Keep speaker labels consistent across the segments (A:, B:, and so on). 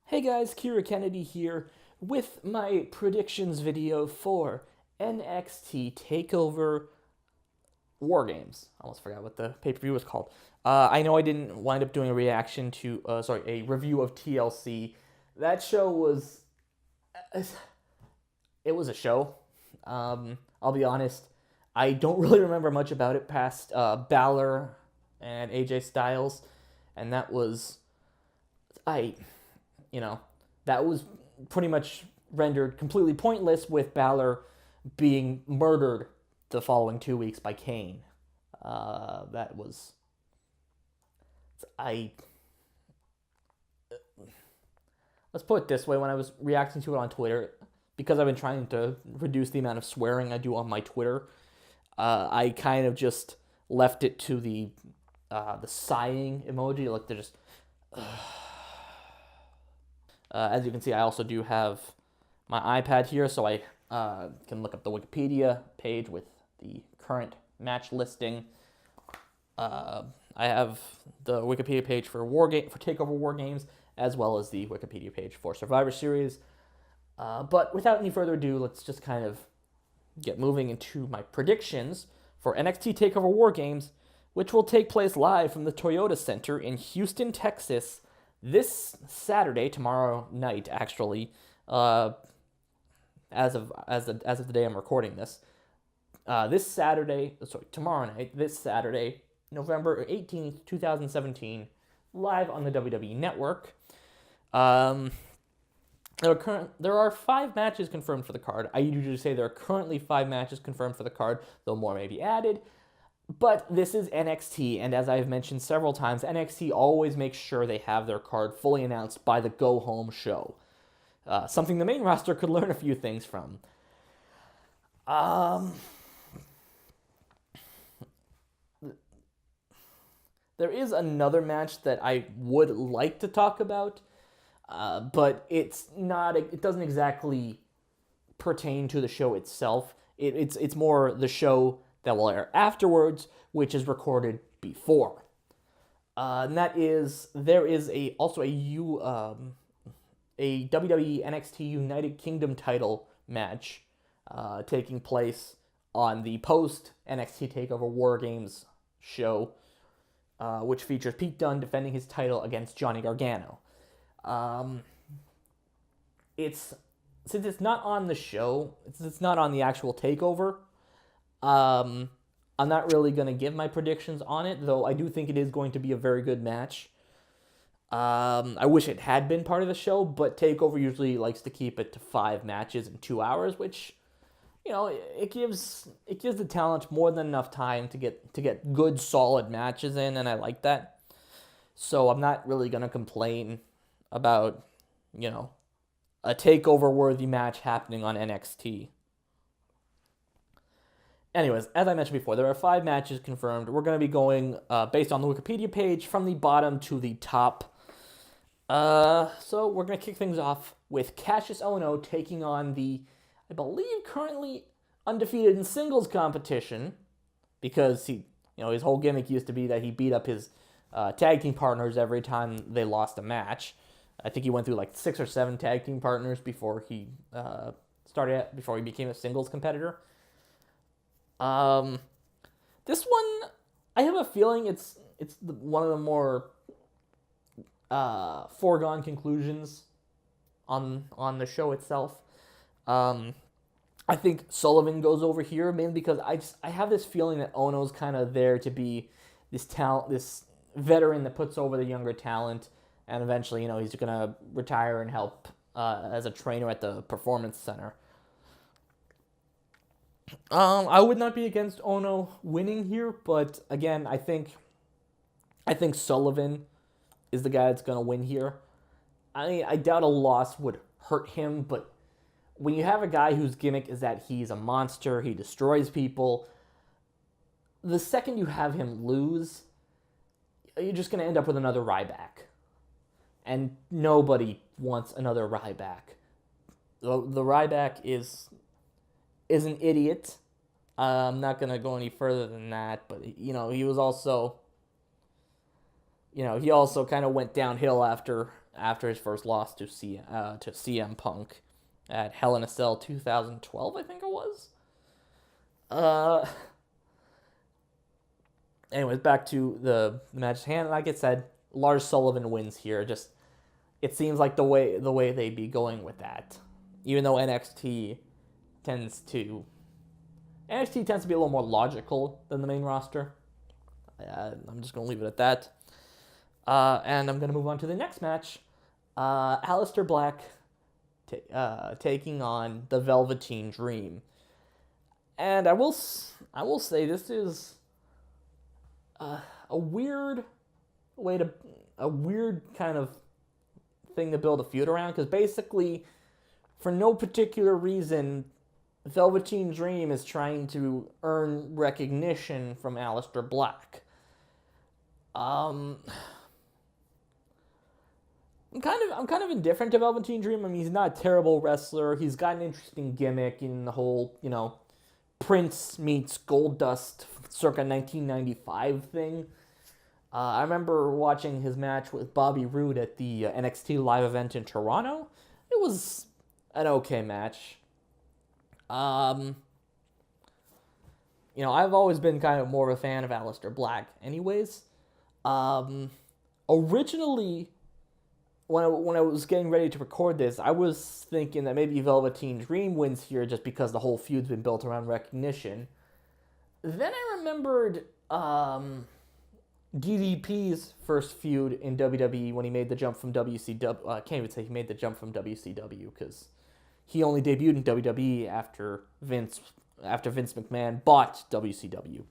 A: Hey guys, KiraKennedy here with my predictions video for NXT Takeover War Games. I almost forgot what the pay-per-view was called. I know I didn't wind up doing a reaction to, a review of TLC. That show was, it was a show. I'll be honest, I don't really remember much about it past Balor and AJ Styles, and that was, that was pretty much rendered completely pointless with Balor being murdered the following 2 weeks by Kane. That was, I. Let's put it this way: when I was reacting to it on Twitter, because I've been trying to reduce the amount of swearing I do on my Twitter, I kind of just left it to the sighing emoji, like they're just. As you can see, I also do have my iPad here, so I can look up the Wikipedia page with the current match listing. I have the Wikipedia page for Takeover War Games, as well as the Wikipedia page for Survivor Series. But without any further ado, let's just kind of get moving into my predictions for NXT Takeover War Games, which will take place live from the Toyota Center in Houston, Texas, this Saturday, tomorrow night, actually, as of the day I'm recording this. Tomorrow night, this Saturday, November 18th, 2017, live on the WWE Network. There are 5 matches confirmed for the card. I usually say there are currently 5 matches confirmed for the card, though more may be added. But this is NXT, and as I've mentioned several times, NXT always makes sure they have their card fully announced by the go-home show. Something the main roster could learn a few things from. There is another match that I would like to talk about, but it doesn't exactly pertain to the show itself. It's more the show that will air afterwards, which is recorded before. And that is, there is also a WWE NXT United Kingdom title match taking place on the post NXT Takeover War Games show, which features Pete Dunne defending his title against Johnny Gargano. Since it's not on the show, it's not on the actual takeover. I'm not really going to give my predictions on it, though I do think it is going to be a very good match. I wish it had been part of the show, but TakeOver usually likes to keep it to 5 matches in 2 hours, which, it gives the talent more than enough time to get good, solid matches in, and I like that. So I'm not really going to complain about, a TakeOver-worthy match happening on NXT. Anyways, as I mentioned before, there are 5 matches confirmed. We're going to be going, based on the Wikipedia page, from the bottom to the top. So we're going to kick things off with Cassius Ono taking on the, I believe, currently undefeated in singles competition, because his whole gimmick used to be that he beat up his tag team partners every time they lost a match. I think he went through like 6 or 7 tag team partners before he became a singles competitor. This one, I have a feeling it's one of the more foregone conclusions on the show itself. I think Sullivan goes over here, mainly because I have this feeling that Ono's kind of there to be this veteran that puts over the younger talent, and eventually, he's gonna retire and help as a trainer at the Performance Center. I would not be against Ono winning here, but again, I think Sullivan is the guy that's going to win here. I doubt a loss would hurt him, but when you have a guy whose gimmick is that he's a monster, he destroys people, the second you have him lose, you're just going to end up with another Ryback. And nobody wants another Ryback. The Ryback is an idiot. I'm not going to go any further than that, but, he was also, he also kind of went downhill after after his first loss to CM Punk at Hell in a Cell 2012, I think it was. Anyways, back to the match hand. Like I said, Lars Sullivan wins here. Just it seems like the way they be going with that. Even though tends to be a little more logical than the main roster. I'm just gonna leave it at that. And I'm gonna move on to the next match. Alistair Black taking on the Velveteen Dream. And I will say this is a weird kind of thing to build a feud around, because basically, for no particular reason, Velveteen Dream is trying to earn recognition from Alistair Black. I'm kind of indifferent to Velveteen Dream. I mean, he's not a terrible wrestler. He's got an interesting gimmick in the whole, Prince meets Goldust circa 1995 thing. I remember watching his match with Bobby Roode at the NXT live event in Toronto. It was an okay match. I've always been kind of more of a fan of Alistair Black anyways. Originally, when I was getting ready to record this, I was thinking that maybe Velveteen Dream wins here just because the whole feud's been built around recognition. Then I remembered DDP's first feud in WWE when he made the jump from WCW. I can't even say he made the jump from WCW because he only debuted in WWE after Vince McMahon bought WCW.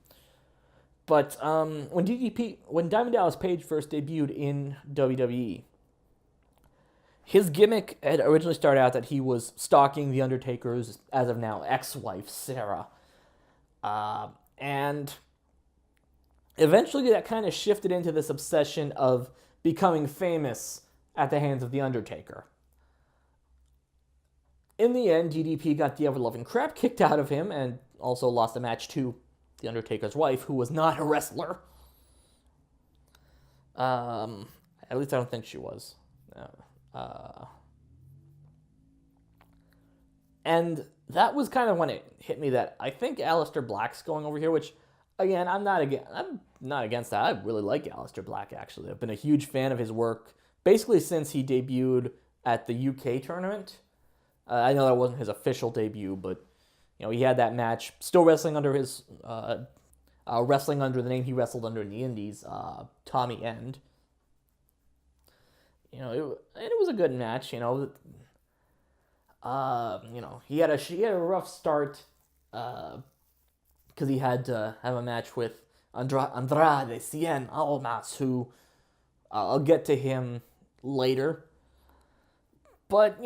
A: But when Diamond Dallas Page first debuted in WWE, his gimmick had originally started out that he was stalking The Undertaker's, as of now, ex-wife, Sarah. And eventually that kind of shifted into this obsession of becoming famous at the hands of The Undertaker. In the end, DDP got the ever-loving crap kicked out of him and also lost a match to The Undertaker's wife, who was not a wrestler. At least I don't think she was. And that was kind of when it hit me that I think Alistair Black's going over here, which, again, I'm not against that. I really like Alistair Black, actually. I've been a huge fan of his work basically since he debuted at the UK tournament. I know that wasn't his official debut, but he had that match, still wrestling under his wrestling under the name he wrestled under in the Indies, Tommy End. It was a good match. He had a rough start because he had to have a match with Andrade Cien Almas, who I'll get to him later. But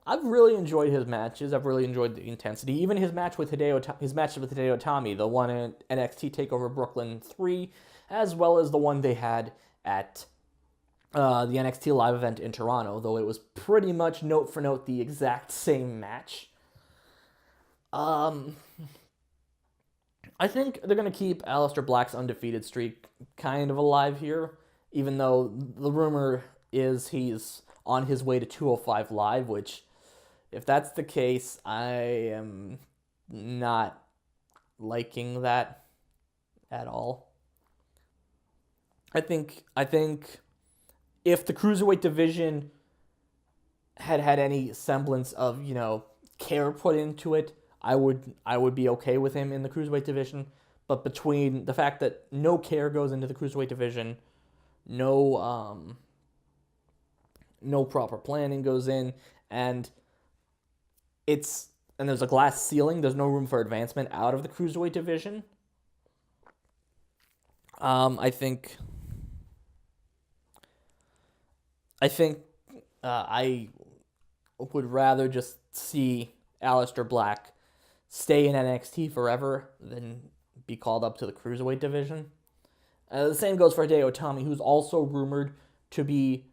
A: I've really enjoyed his matches. I've really enjoyed the intensity. Even his match with Hideo Itami, the one at NXT Takeover Brooklyn 3, as well as the one they had at the NXT live event in Toronto, though it was pretty much note for note the exact same match. I think they're going to keep Alistair Black's undefeated streak kind of alive here, even though the rumor is he's on his way to 205 Live, which, if that's the case, I am not liking that at all. I think if the Cruiserweight division had any semblance of, care put into it, I would be okay with him in the Cruiserweight division. But between the fact that no care goes into the Cruiserweight division, no proper planning goes in, and there's a glass ceiling, there's no room for advancement out of the Cruiserweight division. I think I would rather just see Alistair Black stay in NXT forever than be called up to the Cruiserweight division. The same goes for Hideo Itami, who's also rumored to be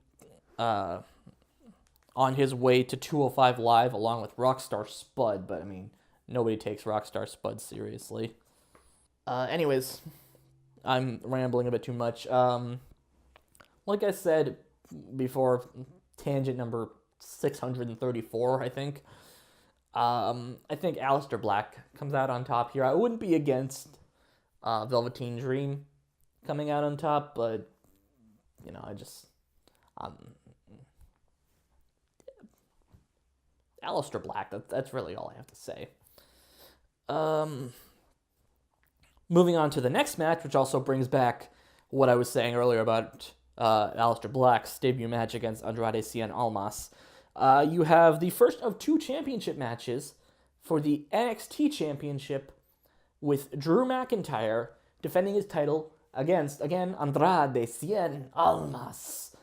A: on his way to 205 Live along with Rockstar Spud, but nobody takes Rockstar Spud seriously. Anyways, I'm rambling a bit too much. Like I said, before tangent number 634, I think. I think Alistair Black comes out on top here. I wouldn't be against Velveteen Dream coming out on top, but, I just... Alistair Black, that's really all I have to say. Moving on to the next match, which also brings back what I was saying earlier about Alistair Black's debut match against Andrade Cien Almas. You have the first of two championship matches for the NXT Championship with Drew McIntyre defending his title against, again, Andrade Cien Almas.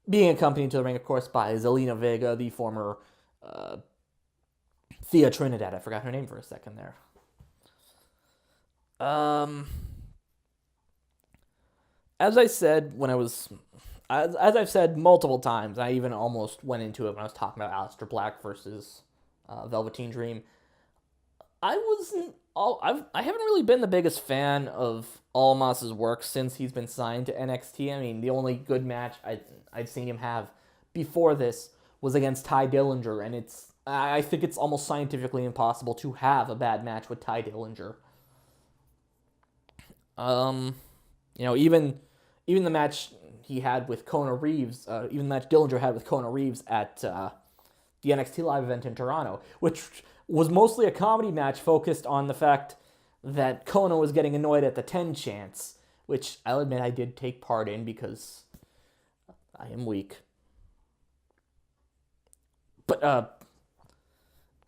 A: Being accompanied to the ring, of course, by Zelina Vega, the former Thea Trinidad. I forgot her name for a second there. As I said as I've said multiple times, I even almost went into it when I was talking about Alistair Black versus Velveteen Dream. I haven't really been the biggest fan of Almas's work since he's been signed to NXT. I mean, the only good match I'd seen him have before this was against Ty Dillinger, and I think it's almost scientifically impossible to have a bad match with Ty Dillinger. Even the match he had with Kona Reeves, even the match Dillinger had with Kona Reeves at the NXT Live event in Toronto, which was mostly a comedy match focused on the fact that Kona was getting annoyed at the 10 chants, which I'll admit I did take part in because I am weak. But,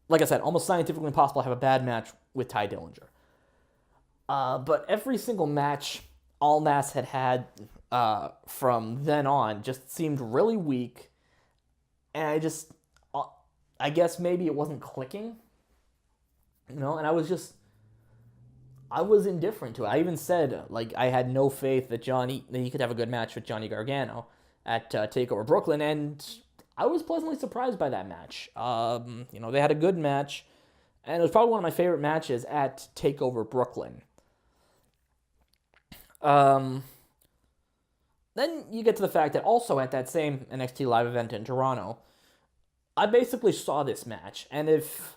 A: like I said, almost scientifically impossible to have a bad match with Ty Dillinger. But every single match Almas had from then on just seemed really weak, and I guess maybe it wasn't clicking, and I was indifferent to it. I even said, I had no faith that he could have a good match with Johnny Gargano at TakeOver Brooklyn, and I was pleasantly surprised by that match. They had a good match, and it was probably one of my favorite matches at TakeOver Brooklyn. Then you get to the fact that also at that same NXT Live event in Toronto, I basically saw this match, and if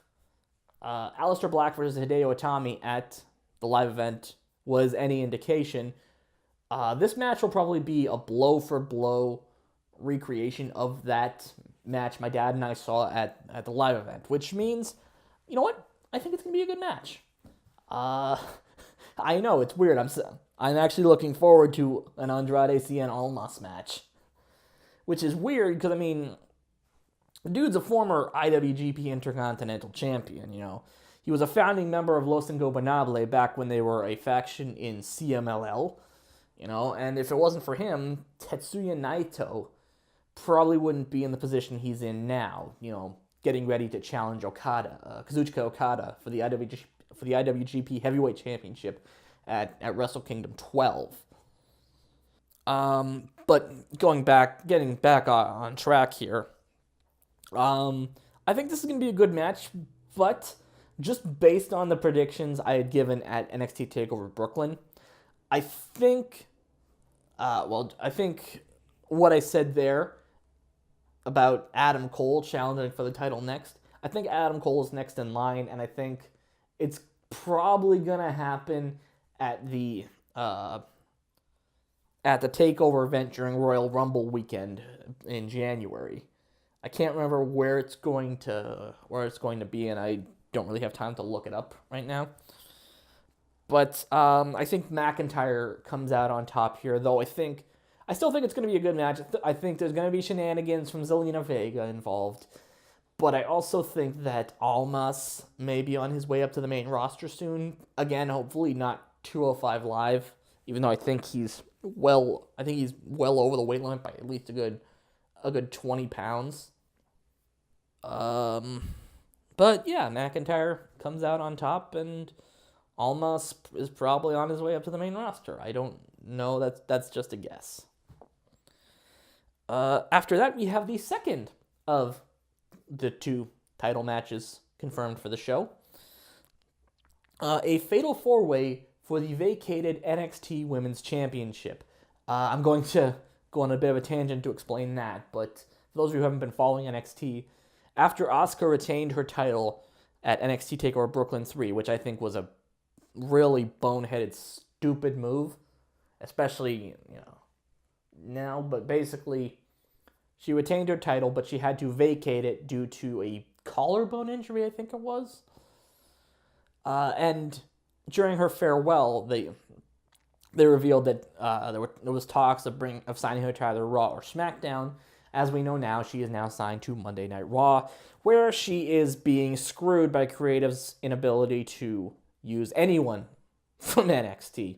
A: Alistair Black versus Hideo Itami at the live event was any indication, this match will probably be a blow-for-blow recreation of that match my dad and I saw at the live event, which means, you know what? I think it's going to be a good match. I know, it's weird. I'm actually looking forward to an Andrade Cien Almas match, which is weird because, the dude's a former IWGP Intercontinental Champion, He was a founding member of Los Ingobernables back when they were a faction in CMLL, and if it wasn't for him, Tetsuya Naito probably wouldn't be in the position he's in now, getting ready to challenge Kazuchika Okada for the IWGP Heavyweight Championship at Wrestle Kingdom 12. But getting back on track here, I think this is going to be a good match, but just based on the predictions I had given at NXT TakeOver Brooklyn, I think what I said there about Adam Cole challenging for the title next, I think Adam Cole is next in line, and I think it's probably going to happen at the TakeOver event during Royal Rumble weekend in January. I can't remember where it's going to be, and I don't really have time to look it up right now. But I think McIntyre comes out on top here, though I still think it's going to be a good match. I think there's going to be shenanigans from Zelina Vega involved. But I also think that Almas may be on his way up to the main roster soon. Again, hopefully not 205 Live, even though I think he's well over the weight limit by at least a good 20 pounds. But yeah, McIntyre comes out on top, and Almas is probably on his way up to the main roster. I don't know. That's just a guess. After that, we have the second of the two title matches confirmed for the show. A fatal four-way for the vacated NXT Women's Championship. I'm going to go on a bit of a tangent to explain that. But for those of you who haven't been following NXT, after Asuka retained her title at NXT Takeover Brooklyn 3, which I think was a really boneheaded, stupid move, especially, now, but basically, she retained her title, but she had to vacate it due to a collarbone injury, I think it was. And during her farewell, they revealed that there was talks of signing her to either Raw or SmackDown. As we know now, she is now signed to Monday Night Raw, where she is being screwed by creative's inability to use anyone from NXT.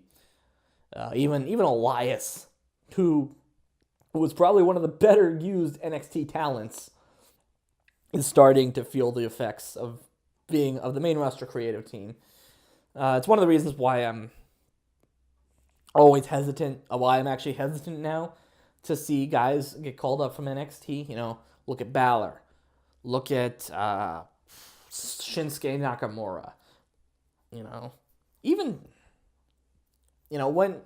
A: Even Elias, who was probably one of the better used NXT talents, is starting to feel the effects of being of the main roster creative team. It's one of the reasons why I'm always hesitant, why I'm actually hesitant now to see guys get called up from NXT. Look at Balor. Look at Shinsuke Nakamura. Even, when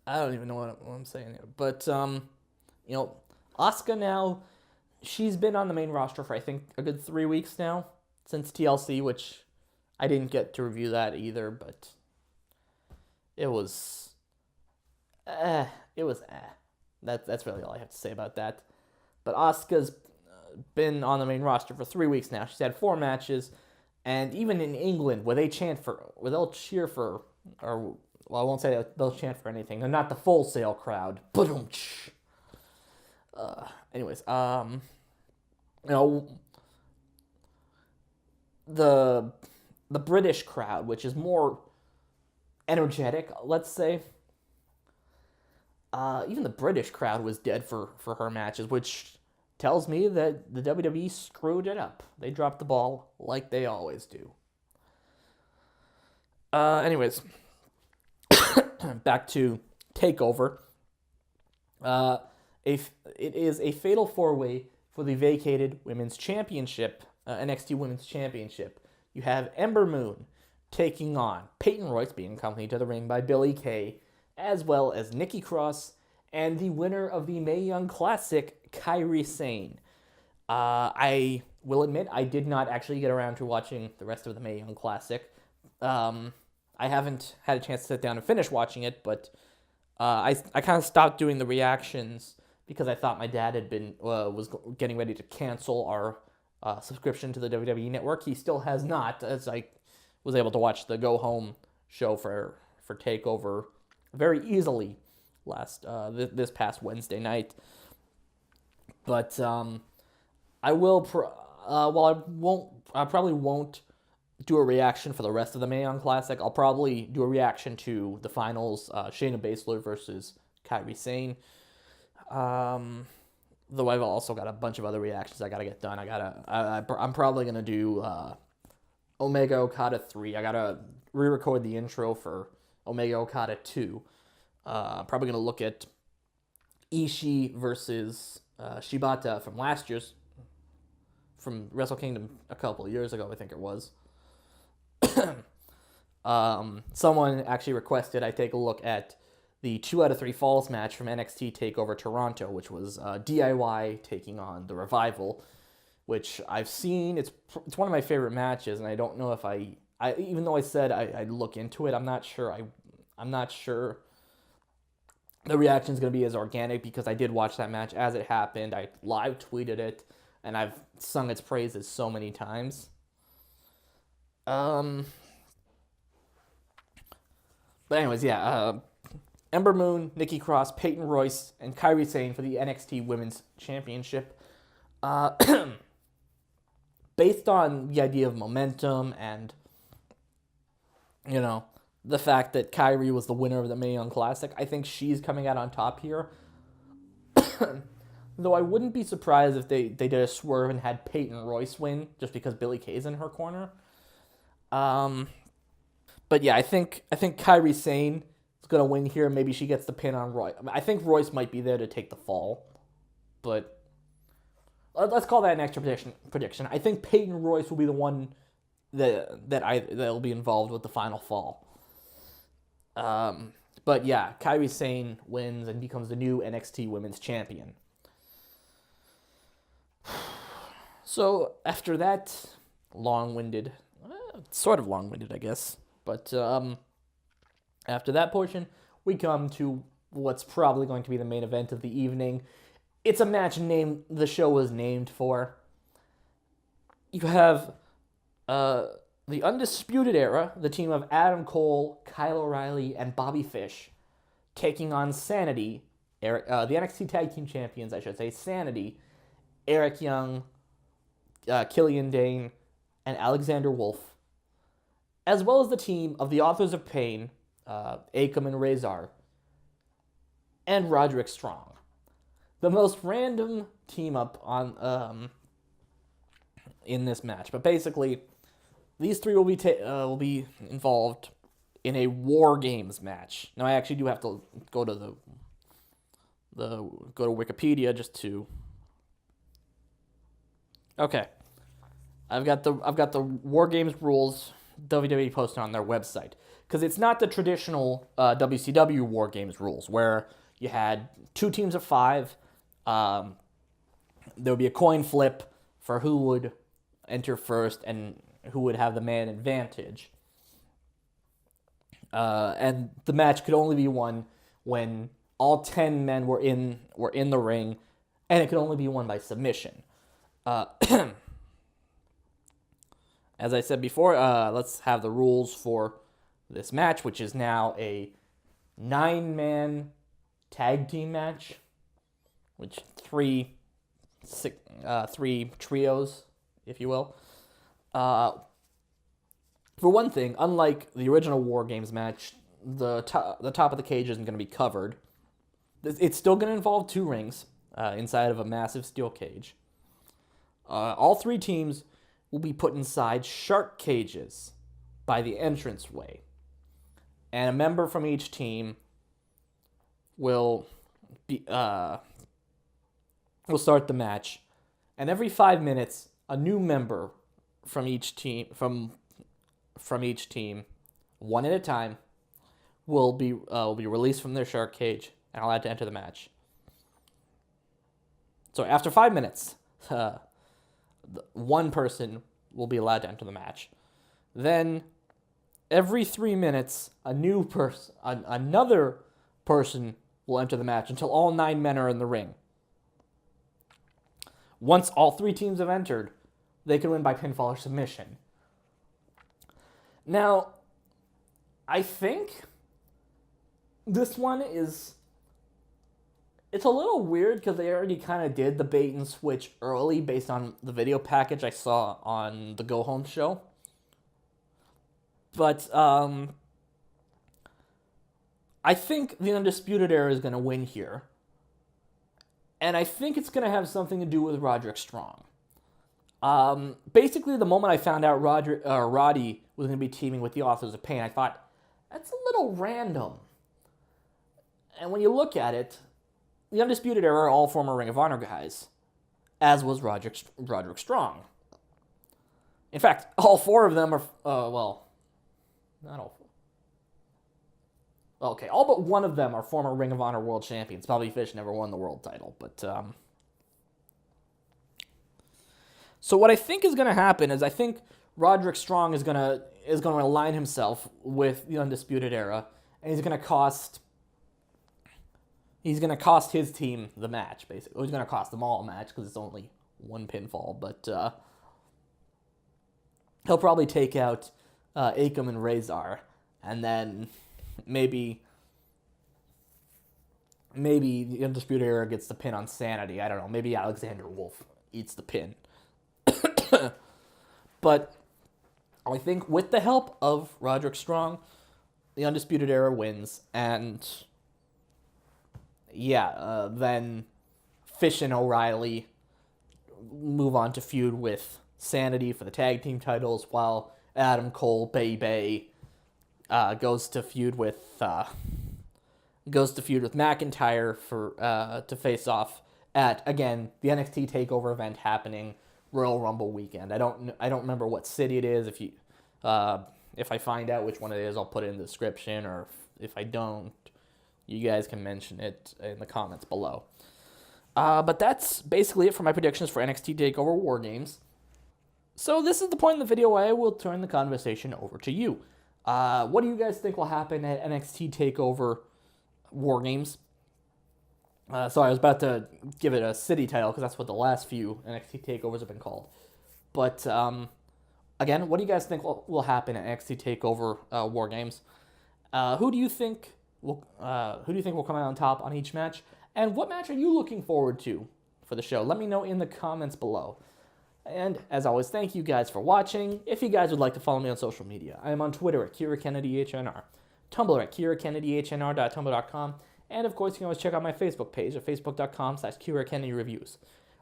A: I don't even know what I'm saying here, but, Asuka now, she's been on the main roster for, I think, a good 3 weeks now, since TLC, which I didn't get to review that either, but it was, That's really all I have to say about that. But Asuka's been on the main roster for 3 weeks now. She's had 4 matches, and even in England, where they'll cheer for, or, well, I won't say they'll chant for anything. They're not the Full Sail crowd. Anyways, the British crowd, which is more energetic, let's say. Even the British crowd was dead for her matches, which tells me that the WWE screwed it up. They dropped the ball like they always do. Anyways, back to TakeOver. It is a fatal 4-way for the vacated Women's Championship, NXT Women's Championship. You have Ember Moon taking on Peyton Royce, being accompanied to the ring by Billie Kay, as well as Nikki Cross, and the winner of the Mae Young Classic, Kairi Sane. I will admit, I did not actually get around to watching the rest of the Mae Young Classic. I haven't had a chance to sit down and finish watching it, but I kind of stopped doing the reactions because I thought my dad was getting ready to cancel our subscription to the WWE Network. He still has not, as I was able to watch the Go Home show for TakeOver very easily this past Wednesday night. But I will, I probably won't do a reaction for the rest of the Mae Young Classic. I'll probably do a reaction to the finals, Shayna Baszler versus Kairi Sane. Though I've also got a bunch of other reactions I gotta get done. I'm probably gonna do Omega Okada 3. I gotta re-record the intro for Omega Okada 2. Probably gonna look at Ishii versus Shibata from Wrestle Kingdom a couple of years ago, I think it was. Someone actually requested I take a look at the 2 out of 3 Falls match from NXT TakeOver Toronto, which was DIY taking on The Revival, which I've seen. It's one of my favorite matches, and I don't know if I even though I said I'd look into it, I'm not sure the reaction is going to be as organic, because I did watch that match as it happened. I live tweeted it, and I've sung its praises so many times. But anyways, yeah, Ember Moon, Nikki Cross, Peyton Royce, and Kairi Sane for the NXT Women's Championship. Based on the idea of momentum and, the fact that Kairi was the winner of the Mae Young Classic, I think she's coming out on top here. Though I wouldn't be surprised if they did a swerve and had Peyton Royce win, just because Billie Kay's in her corner. But yeah, I think Kairi Sane is going to win here. Maybe she gets the pin on Royce. I think Royce might be there to take the fall. But let's call that an extra prediction. I think Peyton Royce will be the one that'll be involved with the final fall. But yeah, Kairi Sane wins and becomes the new NXT Women's Champion. So after that long-winded, sort of long-winded, I guess. But after that portion, we come to what's probably going to be the main event of the evening. It's a match the show was named for. You have the Undisputed Era, the team of Adam Cole, Kyle O'Reilly, and Bobby Fish, taking on Sanity, the NXT Tag Team Champions, I should say, Sanity, Eric Young, Killian Dane, and Alexander Wolf, as well as the team of the Authors of Pain, Akam and Razor, and Roderick Strong. The most random team-up on in this match, but basically, these three will be involved in a War Games match. Now, I actually do have to go to go to Wikipedia just to. Okay, I've got the War Games rules WWE posted on their website, because it's not the traditional WCW War Games rules where you had 2 teams of 5. There would be a coin flip for who would enter first and who would have the man advantage. And the match could only be won when all 10 men were in the ring, and it could only be won by submission. As I said before, let's have the rules for this match, which is now a 9-man tag team match, which 3 trios, if you will. For one thing, unlike the original War Games match, the top of the cage isn't going to be covered. It's still going to involve 2 rings inside of a massive steel cage. All 3 teams will be put inside shark cages by the entranceway. And a member from each team will start the match. And every 5 minutes, a new member from each team, one at a time, will be released from their shark cage and allowed to enter the match. So after 5 minutes, one person will be allowed to enter the match. Then, every 3 minutes, another person will enter the match until all 9 men are in the ring. Once all 3 teams have entered, they can win by pinfall or submission. Now, I think this one is... It's a little weird because they already kind of did the bait and switch early based on the video package I saw on the Go Home show. But I think the Undisputed Era is going to win here. And I think it's going to have something to do with Roderick Strong. Basically, the moment I found out Roddy was going to be teaming with the Authors of Pain, I thought, that's a little random. And when you look at it, the Undisputed Era are all former Ring of Honor guys, as was Roderick Strong. In fact, all 4 of them are, not all 4. Okay, all but one of them are former Ring of Honor World Champions. Bobby Fish never won the world title, but, So what I think is going to happen is I think Roderick Strong is going to align himself with the Undisputed Era, and he's going to cost his team the match, basically. Or he's going to cost them all a match because it's only 1 pinfall. But he'll probably take out Akam and Razor, and then maybe the Undisputed Era gets the pin on Sanity. I don't know. Maybe Alexander Wolf eats the pin. But I think with the help of Roderick Strong, the Undisputed Era wins, and then Fish and O'Reilly move on to feud with Sanity for the tag team titles, while Adam Cole, Bay, goes to feud with McIntyre to face off at, again, the NXT Takeover event happening Royal Rumble weekend. I don't remember what city it is. If I find out which one it is, I'll put it in the description, or if I don't, you guys can mention it in the comments below. But that's basically it for my predictions for NXT TakeOver War Games. So this is the point in the video where I will turn the conversation over to you. What do you guys think will happen at NXT TakeOver War Games? Sorry, I was about to give it a city title because that's what the last few NXT TakeOvers have been called. But again, what do you guys think will happen at NXT TakeOver War Games? Who do you think will come out on top on each match? And what match are you looking forward to for the show? Let me know in the comments below. And as always, thank you guys for watching. If you guys would like to follow me on social media, I am on Twitter at KiraKennedyHNR, Tumblr at KiraKennedyHNR.tumblr.com, and of course, you can always check out my Facebook page at facebook.com/KiraKennedyReviews.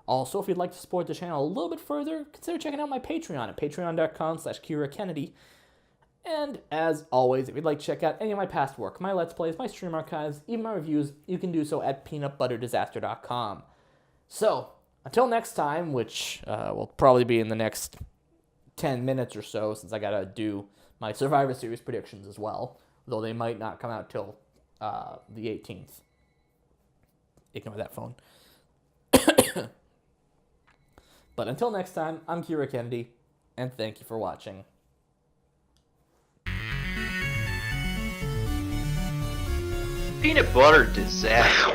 A: Also, if you'd like to support the channel a little bit further, consider checking out my Patreon at patreon.com/KiraKennedy. And as always, if you'd like to check out any of my past work, my Let's Plays, my stream archives, even my reviews, you can do so at peanutbutterdisaster.com. So, until next time, which will probably be in the next 10 minutes or so, since I gotta do my Survivor Series predictions as well, though they might not come out till the 18th. Ignore that phone. But until next time, I'm Kira Kennedy, and thank you for watching.
B: Peanut butter disaster.